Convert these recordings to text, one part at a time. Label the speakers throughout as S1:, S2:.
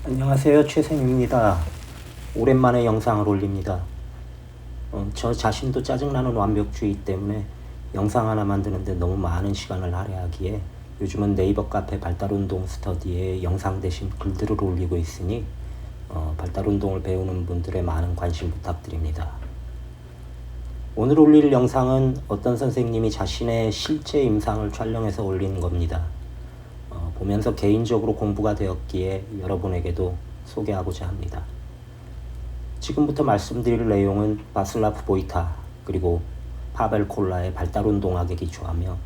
S1: 안녕하세요, 최생입니다. 오랜만에 영상을 올립니다. 저 자신도 짜증나는 완벽주의 때문에 영상 하나 만드는데 너무 많은 시간을 할애하기에 요즘은 네이버 카페 발달운동 스터디에 영상 대신 글들을 올리고 있으니 발달운동을 배우는 분들의 많은 관심 부탁드립니다. 오늘 올릴 영상은 어떤 선생님이 자신의 실제 임상을 촬영해서 올린 겁니다. 보면서 개인적으로 공부가 되었기에 여러분에게도 소개하고자 합니다. 지금부터 말씀드릴 내용은 바슬라프 보이타 그리고 파벨 콜라의 발달운동학에 기초하며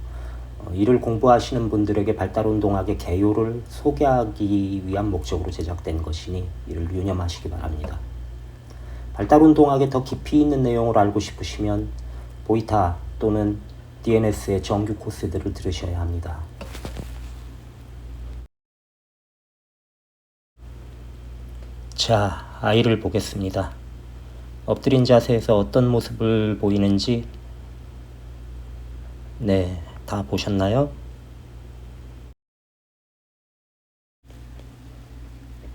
S1: 이를 공부하시는 분들에게 발달운동학의 개요를 소개하기 위한 목적으로 제작된 것이니 이를 유념하시기 바랍니다. 발달운동학에 더 깊이 있는 내용을 알고 싶으시면 보이타 또는 DNS의 정규 코스들을 들으셔야 합니다. 자, 아이를 보겠습니다. 엎드린 자세에서 어떤 모습을 보이는지 다 보셨나요?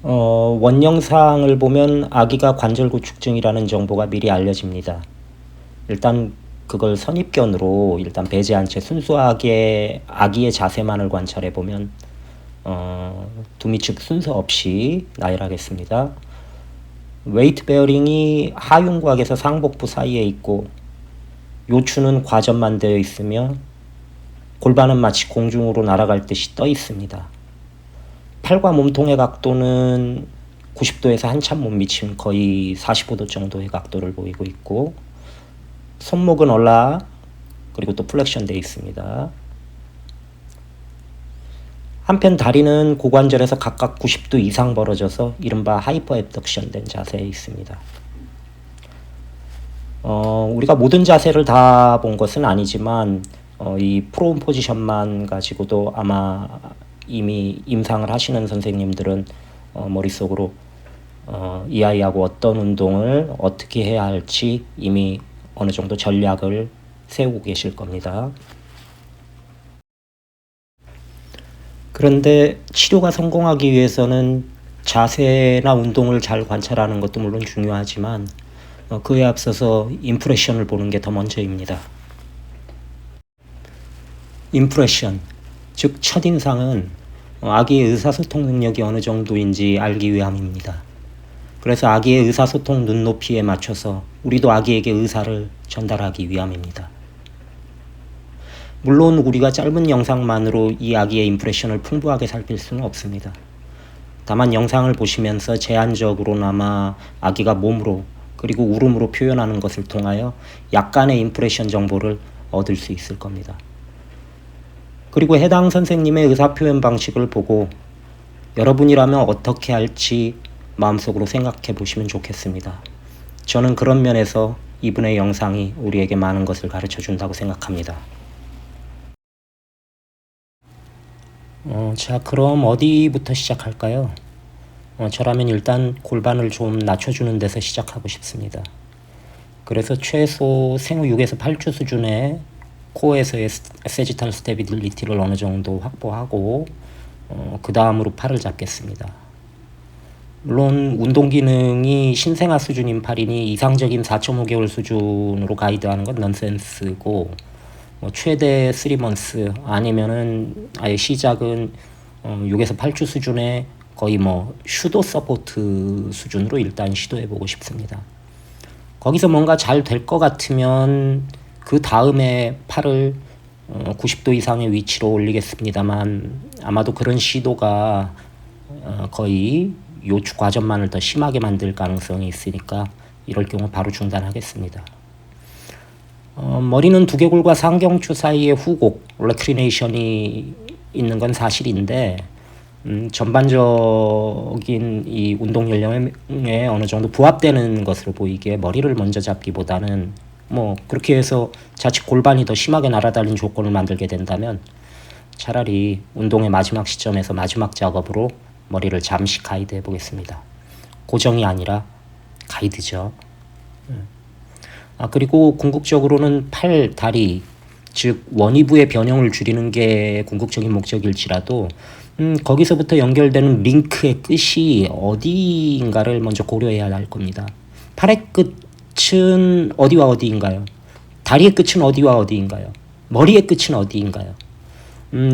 S1: 원영상을 보면 아기가 관절구축증이라는 정보가 미리 알려집니다. 일단 그걸 선입견으로 일단 배제한 채 순수하게 아기의 자세만을 관찰해 보면 두미측 순서 없이 나열하겠습니다. 웨이트 베어링이 하윤곽에서 상복부 사이에 있고 요추는 과전만 되어 있으며 골반은 마치 공중으로 날아갈 듯이 떠 있습니다. 팔과 몸통의 각도는 90도에서 한참 못 미친 거의 45도 정도의 각도를 보이고 있고 손목은 올라 그리고 또 플렉션 되어 있습니다. 한편 다리는 고관절에서 각각 90도 이상 벌어져서 이른바 하이퍼 앱덕션 된 자세에 있습니다. 우리가 모든 자세를 다 본 것은 아니지만 이 프론 포지션만 가지고도 아마 이미 임상을 하시는 선생님들은 머릿속으로 이 아이하고 어떤 운동을 어떻게 해야 할지 이미 어느 정도 전략을 세우고 계실 겁니다. 그런데 치료가 성공하기 위해서는 자세나 운동을 잘 관찰하는 것도 물론 중요하지만 그에 앞서서 임프레션을 보는 게 더 먼저입니다. 임프레션, 즉 첫인상은 아기의 의사소통 능력이 어느 정도인지 알기 위함입니다. 그래서 아기의 의사소통 눈높이에 맞춰서 우리도 아기에게 의사를 전달하기 위함입니다. 물론 우리가 짧은 영상만으로 이 아기의 임프레션을 풍부하게 살필 수는 없습니다. 다만 영상을 보시면서 제한적으로나마 아기가 몸으로 그리고 울음으로 표현하는 것을 통하여 약간의 임프레션 정보를 얻을 수 있을 겁니다. 그리고 해당 선생님의 의사표현 방식을 보고 여러분이라면 어떻게 할지 마음속으로 생각해 보시면 좋겠습니다. 저는 그런 면에서 이분의 영상이 우리에게 많은 것을 가르쳐 준다고 생각합니다. 자, 그럼 어디부터 시작할까요? 저라면 일단 골반을 좀 낮춰주는 데서 시작하고 싶습니다. 그래서 최소 생후 6에서 8주 수준의 코어에서의 세지탈 스테빌리티를 어느 정도 확보하고 그 다음으로 팔을 잡겠습니다. 물론 운동 기능이 신생아 수준인 팔이니 이상적인 4.5개월 수준으로 가이드하는 건 넌센스고 최대 3months 아니면은 아예 시작은 6에서 8주 수준의 거의 슈도 서포트 수준으로 일단 시도해보고 싶습니다. 거기서 뭔가 잘 될 것 같으면 그 다음에 팔을 90도 이상의 위치로 올리겠습니다만 아마도 그런 시도가 거의 요추 과전만을 더 심하게 만들 가능성이 있으니까 이럴 경우 바로 중단하겠습니다. 머리는 두개골과 상경추 사이에 후곡, 레크리네이션이 있는 건 사실인데 전반적인 이 운동 연령에 어느 정도 부합되는 것으로 보이기에 머리를 먼저 잡기보다는 그렇게 해서 자칫 골반이 더 심하게 날아다니는 조건을 만들게 된다면 차라리 운동의 마지막 시점에서 마지막 작업으로 머리를 잠시 가이드 해보겠습니다. 고정이 아니라 가이드죠. 그리고 궁극적으로는 팔, 다리, 즉 원위부의 변형을 줄이는 게 궁극적인 목적일지라도 거기서부터 연결되는 링크의 끝이 어디인가를 먼저 고려해야 할 겁니다. 팔의 끝은 어디와 어디인가요? 다리의 끝은 어디와 어디인가요? 머리의 끝은 어디인가요?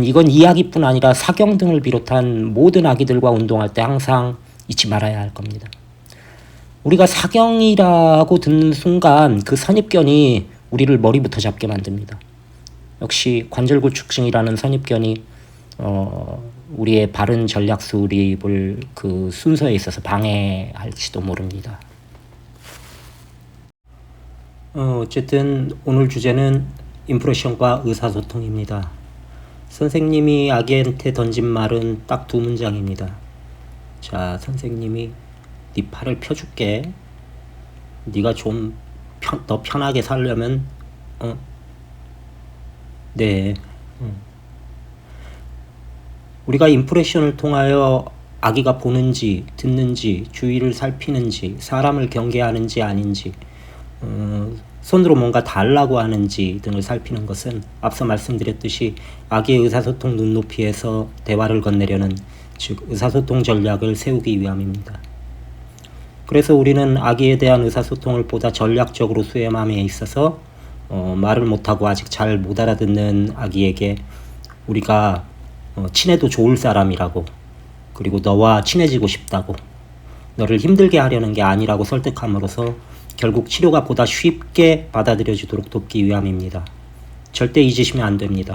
S1: 이건 이야기뿐 아니라 사경 등을 비롯한 모든 아기들과 운동할 때 항상 잊지 말아야 할 겁니다. 우리가 사경이라고 듣는 순간 그 선입견이 우리를 머리부터 잡게 만듭니다. 역시 관절골축증이라는 선입견이 우리의 바른 전략 수립을 그 순서에 있어서 방해할지도 모릅니다. 어쨌든 오늘 주제는 임프레션과 의사소통입니다. 선생님이 아기한테 던진 말은 딱 두 문장입니다. 자, 선생님이 네 팔을 펴줄게. 네가 좀 더 편하게 살려면 네. 우리가 임프레션을 통하여 아기가 보는지 듣는지 주위를 살피는지 사람을 경계하는지 아닌지 손으로 뭔가 달라고 하는지 등을 살피는 것은 앞서 말씀드렸듯이 아기의 의사소통 눈높이에서 대화를 건네려는 즉 의사소통 전략을 세우기 위함입니다. 그래서 우리는 아기에 대한 의사소통을 보다 전략적으로 수행함에 있어서 말을 못하고 아직 잘 못 알아듣는 아기에게 우리가 친해도 좋을 사람이라고 그리고 너와 친해지고 싶다고 너를 힘들게 하려는 게 아니라고 설득함으로써 결국 치료가 보다 쉽게 받아들여지도록 돕기 위함입니다. 절대 잊으시면 안 됩니다.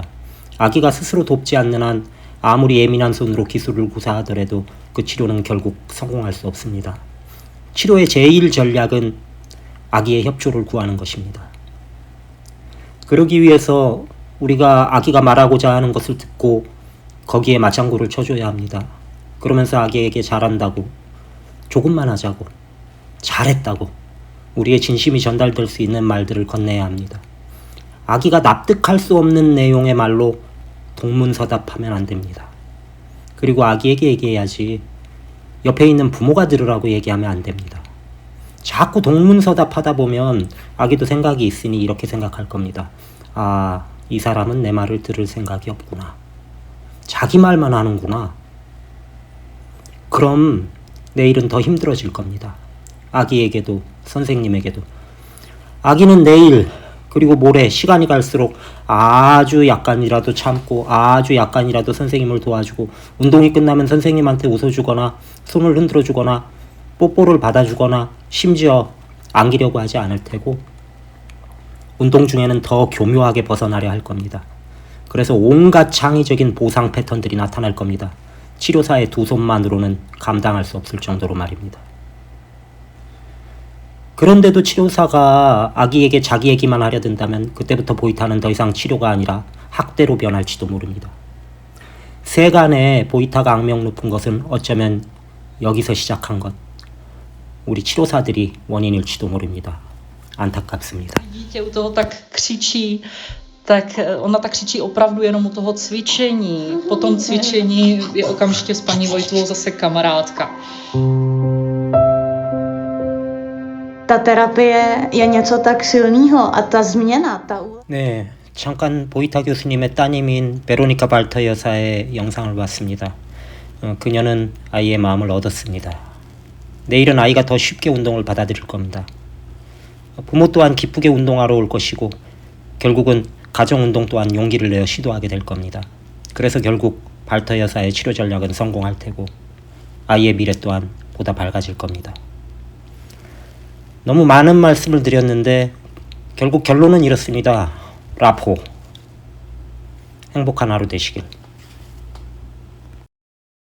S1: 아기가 스스로 돕지 않는 한 아무리 예민한 손으로 기술을 구사하더라도 그 치료는 결국 성공할 수 없습니다. 치료의 제1 전략은 아기의 협조를 구하는 것입니다. 그러기 위해서 우리가 아기가 말하고자 하는 것을 듣고 거기에 맞장구를 쳐줘야 합니다. 그러면서 아기에게 잘한다고, 조금만 하자고, 잘했다고 우리의 진심이 전달될 수 있는 말들을 건네야 합니다. 아기가 납득할 수 없는 내용의 말로 동문서답하면 안 됩니다. 그리고 아기에게 얘기해야지 옆에 있는 부모가 들으라고 얘기하면 안 됩니다. 자꾸 동문서답하다 보면 아기도 생각이 있으니 이렇게 생각할 겁니다. 아, 이 사람은 내 말을 들을 생각이 없구나. 자기 말만 하는구나. 그럼 내일은 더 힘들어질 겁니다. 아기에게도 선생님에게도. 아기는 내일 그리고 모레 시간이 갈수록 아주 약간이라도 참고 아주 약간이라도 선생님을 도와주고 운동이 끝나면 선생님한테 웃어주거나 손을 흔들어주거나 뽀뽀를 받아주거나 심지어 안기려고 하지 않을 테고 운동 중에는 더 교묘하게 벗어나려 할 겁니다. 그래서 온갖 창의적인 보상 패턴들이 나타날 겁니다. 치료사의 두 손만으로는 감당할 수 없을 정도로 말입니다. 그런데도 치료사가 아기에게 자기 얘기만 하려 든다면 그때부터 보이타는 더 이상 치료가 아니라 학대로 변할지도 모릅니다. 세간에 보이타가 악명 높은 것은 어쩌면 여기서 시작한 것. 우리 치료사들이 원인일지도 모릅니다. 안타깝습니다.
S2: Dítě u toho tak křičí, tak ona tak křičí opravdu jenom u toho cvičení. Po tom cvičení je okamžitě s paní Vojtovou zase kamarádka.
S3: Ta terapie je něco tak silného a ta změna,
S1: 네, 잠깐 보이타 교수님의 따님인 베로니카 발터 여사의 영상을 봤습니다. 그녀는 아이의 마음을 얻었습니다. 내일은 아이가 더 쉽게 운동을 받아들일 겁니다. 부모 또한 기쁘게 운동하러 올 것이고 결국은 가정운동 또한 용기를 내어 시도하게 될 겁니다. 그래서 결국 발터 여사의 치료 전략은 성공할 테고 아이의 미래 또한 보다 밝아질 겁니다. 너무 많은 말씀을 드렸는데 결국 결론은 이렇습니다. 라포. 행복한 하루 되시길.